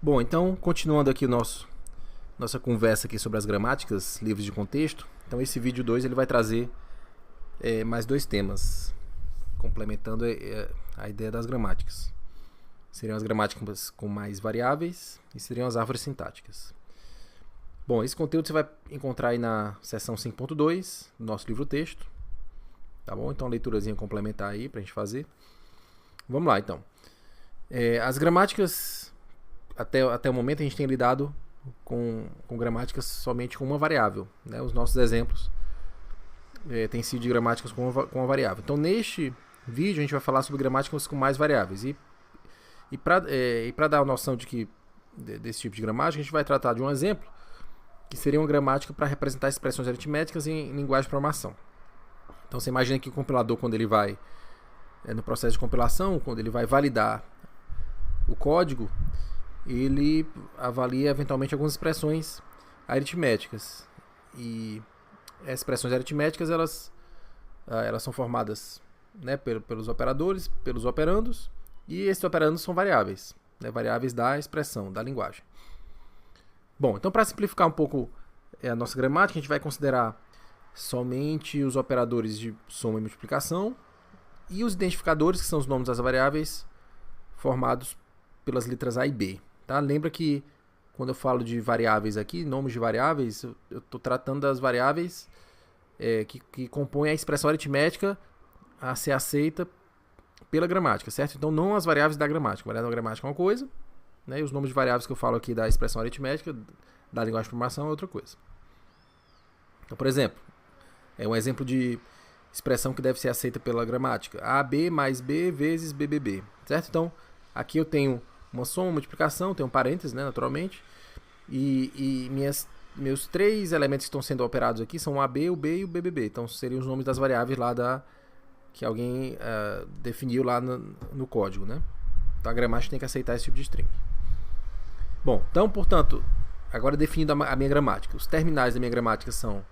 Bom, então, continuando aqui nossa conversa aqui sobre as gramáticas livres de contexto. Então, esse vídeo 2 ele vai trazer mais dois temas, complementando a ideia das gramáticas. Seriam as gramáticas com mais variáveis e seriam as árvores sintáticas. Bom, esse conteúdo você vai encontrar aí na seção 5.2 do nosso livro-texto. Tá bom? Então, leiturazinha complementar aí pra gente fazer. Vamos lá, então. As gramáticas, até o momento, a gente tem lidado com gramáticas somente com uma variável. Né? Os nossos exemplos têm sido de gramáticas com uma variável. Então, neste vídeo, a gente vai falar sobre gramáticas com mais variáveis. E para dar a noção desse tipo de gramática, a gente vai tratar de um exemplo que seria uma gramática para representar expressões aritméticas em linguagem de programação. Então, você imagina que o compilador, quando ele vai no processo de compilação, quando ele vai validar o código, ele avalia eventualmente algumas expressões aritméticas. E as expressões aritméticas elas são formadas, né, pelos operadores, pelos operandos, e esses operandos são variáveis, né, variáveis da expressão, da linguagem. Bom, então para simplificar um pouco a nossa gramática, a gente vai considerar somente os operadores de soma e multiplicação e os identificadores, que são os nomes das variáveis formados pelas letras A e B. Tá? Lembra que quando eu falo de variáveis aqui, nomes de variáveis, eu estou tratando das variáveis que compõem a expressão aritmética a ser aceita pela gramática, certo? Então não as variáveis da gramática. A variável da gramática é uma coisa, né? E os nomes de variáveis que eu falo aqui da expressão aritmética, da linguagem de programação, é outra coisa. Então, por exemplo, é um exemplo de expressão que deve ser aceita pela gramática. AB mais B vezes BBB, certo? Então, aqui eu tenho uma soma, uma multiplicação, tenho um parênteses, né, naturalmente, e meus três elementos que estão sendo operados aqui são o AB, o B e o BBB. Então, seriam os nomes das variáveis lá que alguém definiu lá no código, né? Então, a gramática tem que aceitar esse tipo de string. Bom, então, portanto, agora definindo a minha gramática. Os terminais da minha gramática são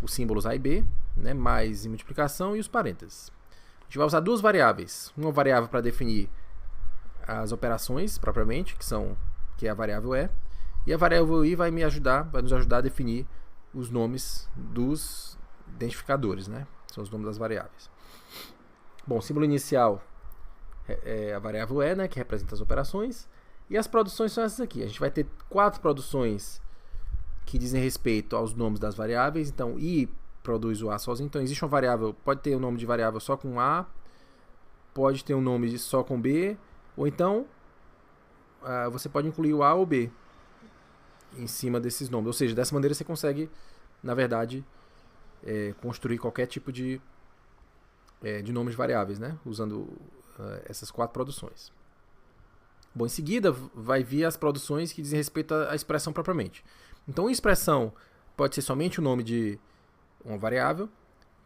os símbolos A e B, né, mais e multiplicação, e os parênteses. A gente vai usar duas variáveis. Uma variável para definir as operações propriamente, que é a variável E, e a variável I vai nos ajudar a definir os nomes dos identificadores, né? São os nomes das variáveis. Bom, o símbolo inicial é a variável E, né, que representa as operações, e as produções são essas aqui. A gente vai ter 4 produções que dizem respeito aos nomes das variáveis. Então, I produz o A sozinho. Então, existe uma variável, pode ter um nome de variável só com A, pode ter um nome só com B, ou então você pode incluir o A ou B em cima desses nomes. Ou seja, dessa maneira você consegue, na verdade, construir qualquer tipo de nomes de variáveis, né? Usando essas 4 produções. Bom, em seguida vai vir as produções que dizem respeito à expressão propriamente. Então, a expressão pode ser somente o nome de uma variável,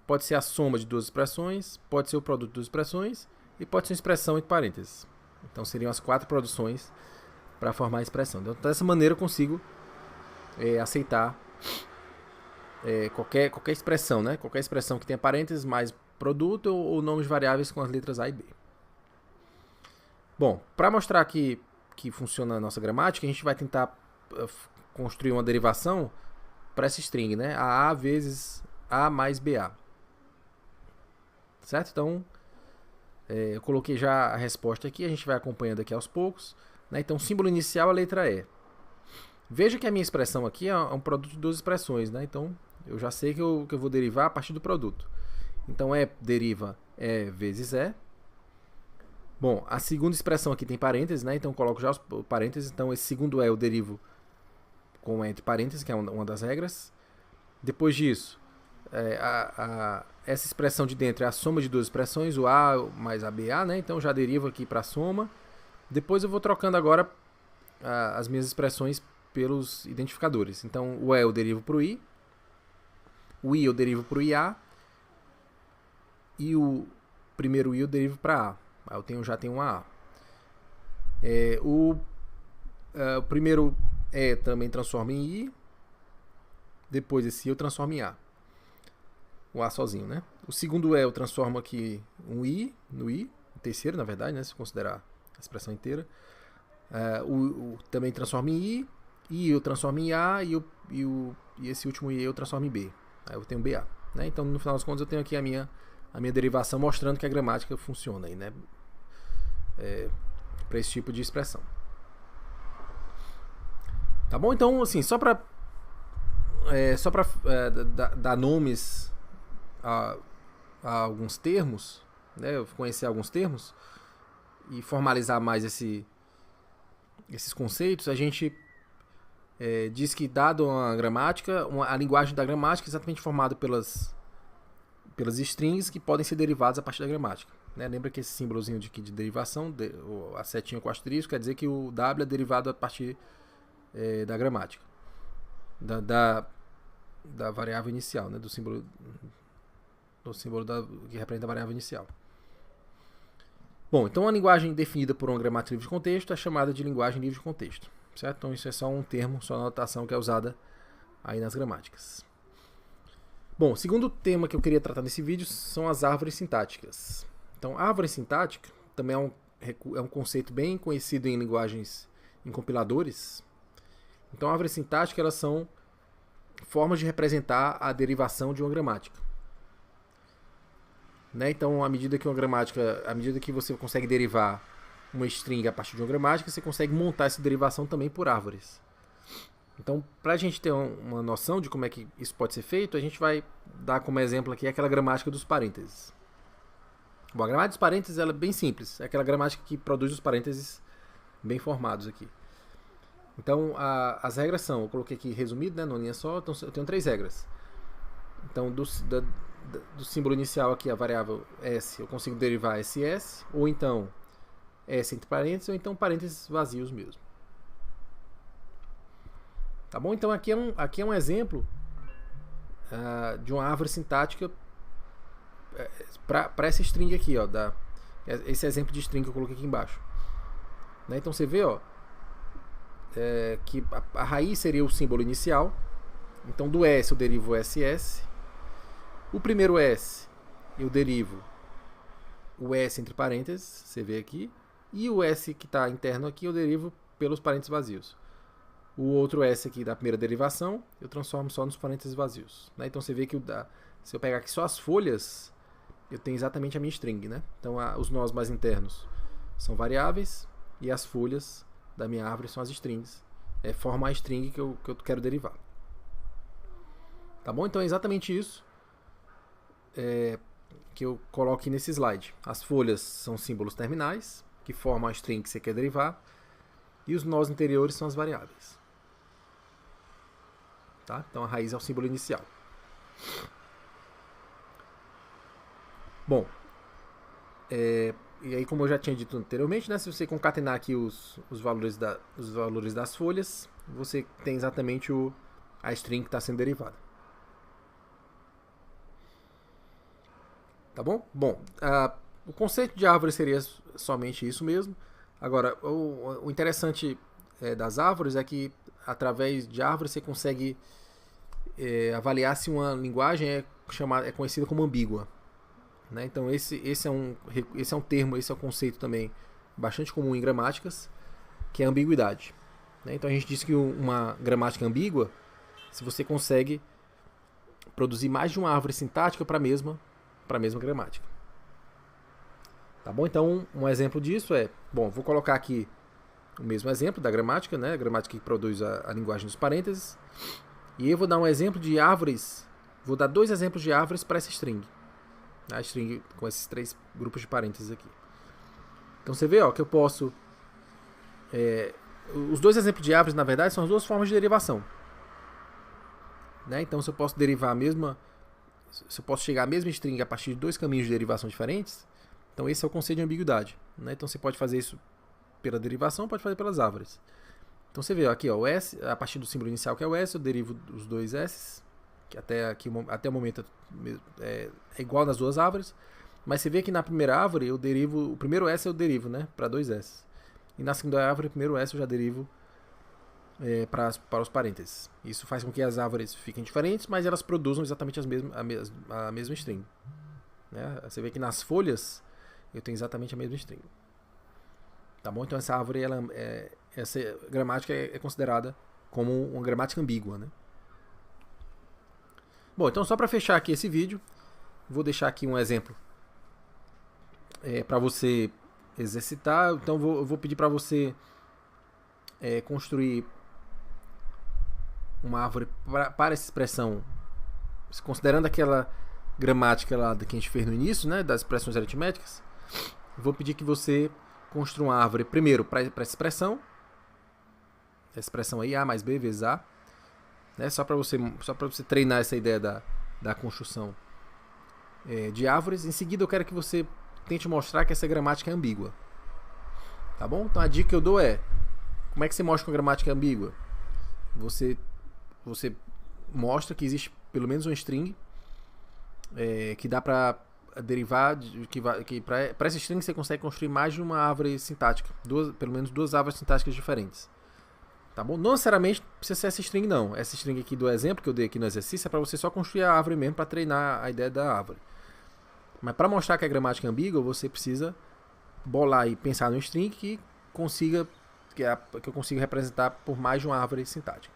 pode ser a soma de duas expressões, pode ser o produto de duas expressões e pode ser uma expressão entre parênteses. Então, seriam as 4 produções para formar a expressão. Então, dessa maneira eu consigo aceitar qualquer expressão, né? Qualquer expressão que tenha parênteses mais produto ou nomes de variáveis com as letras A e B. Bom, para mostrar que funciona a nossa gramática, a gente vai tentar construir uma derivação para essa string, né? A vezes A mais BA. Certo? Então, eu coloquei já a resposta aqui, a gente vai acompanhando aqui aos poucos. Né? Então, símbolo inicial, a letra E. Veja que a minha expressão aqui é um produto de duas expressões, né? Então, eu já sei que eu vou derivar a partir do produto. Então, E deriva E vezes E. Bom, a segunda expressão aqui tem parênteses, né? Então, eu coloco já os parênteses. Então, esse segundo E eu derivo com entre parênteses, que é uma das regras. Depois disso, essa expressão de dentro é a soma de duas expressões, o A mais a BA, né? Então já derivo aqui para a soma. Depois eu vou trocando agora as minhas expressões pelos identificadores. Então o E eu derivo para o I eu derivo para o IA, e o primeiro I eu derivo para A. Aí eu já tenho uma A. O primeiro E também transforma em I. Depois esse I eu transformo em A. O A sozinho, né? O segundo E eu transformo aqui um I no I. O terceiro, na verdade, né? Se considerar a expressão inteira. Também transforma em I eu transformo em A, e esse último I eu transformo em B. Aí eu tenho BA. Né? Então, no final das contas, eu tenho aqui a minha derivação mostrando que a gramática funciona aí, né? Para esse tipo de expressão. Tá bom? Então, assim, só para dar nomes a alguns termos, né? Conhecer alguns termos e formalizar mais esses conceitos, a gente diz que, dado uma gramática, a linguagem da gramática é exatamente formada pelas strings que podem ser derivadas a partir da gramática. Né? Lembra que esse símbolozinho de derivação, a setinha com asterisco, quer dizer que o W é derivado a partir da gramática, da variável inicial, né? do símbolo que representa a variável inicial. Bom, então a linguagem definida por uma gramática livre de contexto é chamada de linguagem livre de contexto. Certo? Então isso é só um termo, só uma notação que é usada aí nas gramáticas. Bom, o segundo tema que eu queria tratar nesse vídeo são as árvores sintáticas. Então, árvore sintática também é um conceito bem conhecido em linguagens, em compiladores. Então, árvores sintáticas, elas são formas de representar a derivação de uma gramática. Né? Então, à medida que você consegue derivar uma string a partir de uma gramática, você consegue montar essa derivação também por árvores. Então, para a gente ter uma noção de como é que isso pode ser feito, a gente vai dar como exemplo aqui aquela gramática dos parênteses. Bom, a gramática dos parênteses ela é bem simples. É aquela gramática que produz os parênteses bem formados aqui. Então, as regras são, eu coloquei aqui resumido, né, numa linha só, então eu tenho 3 regras. Então, do símbolo inicial aqui, a variável S, eu consigo derivar SS, ou então S entre parênteses, ou então parênteses vazios mesmo. Tá bom? Então aqui é um exemplo de uma árvore sintática para essa string aqui, ó, esse exemplo de string que eu coloquei aqui embaixo. Né? Então você vê, ó, que a raiz seria o símbolo inicial. Então do S eu derivo o SS. O primeiro S eu derivo o S entre parênteses, você vê aqui. E o S que está interno aqui eu derivo pelos parênteses vazios. O outro S aqui da primeira derivação eu transformo só nos parênteses vazios. Né? Então você vê que se eu pegar aqui só as folhas, eu tenho exatamente a minha string. Né? Então os nós mais internos são variáveis e as folhas da minha árvore são as strings. Formam a string que eu quero derivar. Tá bom? Então é exatamente isso que eu coloco aqui nesse slide. As folhas são símbolos terminais que formam a string que você quer derivar, e os nós interiores são as variáveis. Tá? Então a raiz é o símbolo inicial. Bom, e aí, como eu já tinha dito anteriormente, né, se você concatenar aqui os valores das folhas, você tem exatamente a string que está sendo derivada. Tá bom? Bom, o conceito de árvore seria somente isso mesmo. Agora, o interessante das árvores é que, através de árvores, você consegue avaliar se uma linguagem é conhecida como ambígua. Né? Então, esse é um termo, esse é um conceito também bastante comum em gramáticas, que é a ambiguidade. Né? Então, a gente diz que uma gramática ambígua, se você consegue produzir mais de uma árvore sintática para a mesma gramática. Tá bom? Então, um exemplo disso vou colocar aqui o mesmo exemplo da gramática, né? A gramática que produz a linguagem dos parênteses. E eu vou dar um exemplo de árvores, vou dar 2 exemplos de árvores para essa string. A string com esses 3 grupos de parênteses aqui. Então você vê, ó, que eu posso... os 2 exemplos de árvores, na verdade, são as 2 formas de derivação. Né? Então, se eu posso derivar se eu posso chegar à mesma string a partir de 2 caminhos de derivação diferentes, então esse é o conceito de ambiguidade. Né? Então você pode fazer isso pela derivação, pode fazer pelas árvores. Então você vê aqui, ó, o S, a partir do símbolo inicial que é o S, eu derivo os 2 S, que até o momento é igual nas 2 árvores, mas você vê que na primeira árvore eu derivo, o primeiro S eu derivo, né, para 2 S. E na segunda árvore, o primeiro S eu já derivo para os parênteses. Isso faz com que as árvores fiquem diferentes, mas elas produzam exatamente a mesma string. Né? Você vê que nas folhas eu tenho exatamente a mesma string. Tá bom? Então essa árvore essa gramática é considerada como uma gramática ambígua, né? Bom, então só para fechar aqui esse vídeo, vou deixar aqui um exemplo para você exercitar. Então eu vou pedir para você construir uma árvore para essa expressão, considerando aquela gramática lá que a gente fez no início, né, das expressões aritméticas. Vou pedir que você construa uma árvore primeiro para essa expressão, a expressão aí A mais B vezes A, né, só para você treinar essa ideia da construção de árvores. Em seguida eu quero que você tente mostrar que essa gramática é ambígua. Tá bom? Então a dica que eu dou é: como é que você mostra que a gramática é ambígua? Você mostra que existe pelo menos um string que dá para derivar, que para essa string você consegue construir mais de uma árvore sintática, pelo menos duas árvores sintáticas diferentes. Tá bom? Não necessariamente precisa ser essa string, não. Essa string aqui do exemplo que eu dei aqui no exercício é para você só construir a árvore mesmo, para treinar a ideia da árvore. Mas para mostrar que a gramática é ambígua, você precisa bolar e pensar no string que eu consigo representar por mais de uma árvore sintática.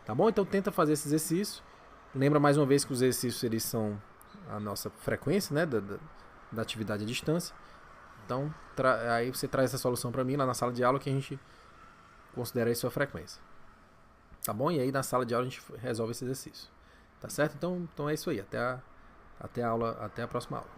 Tá bom? Então tenta fazer esse exercício. Lembra mais uma vez que os exercícios eles são a nossa frequência, né, da atividade à distância. Então aí você traz essa solução para mim lá na sala de aula que a gente considera aí sua frequência. Tá bom? E aí na sala de aula a gente resolve esse exercício. Tá certo? Então é isso aí. Até a próxima aula.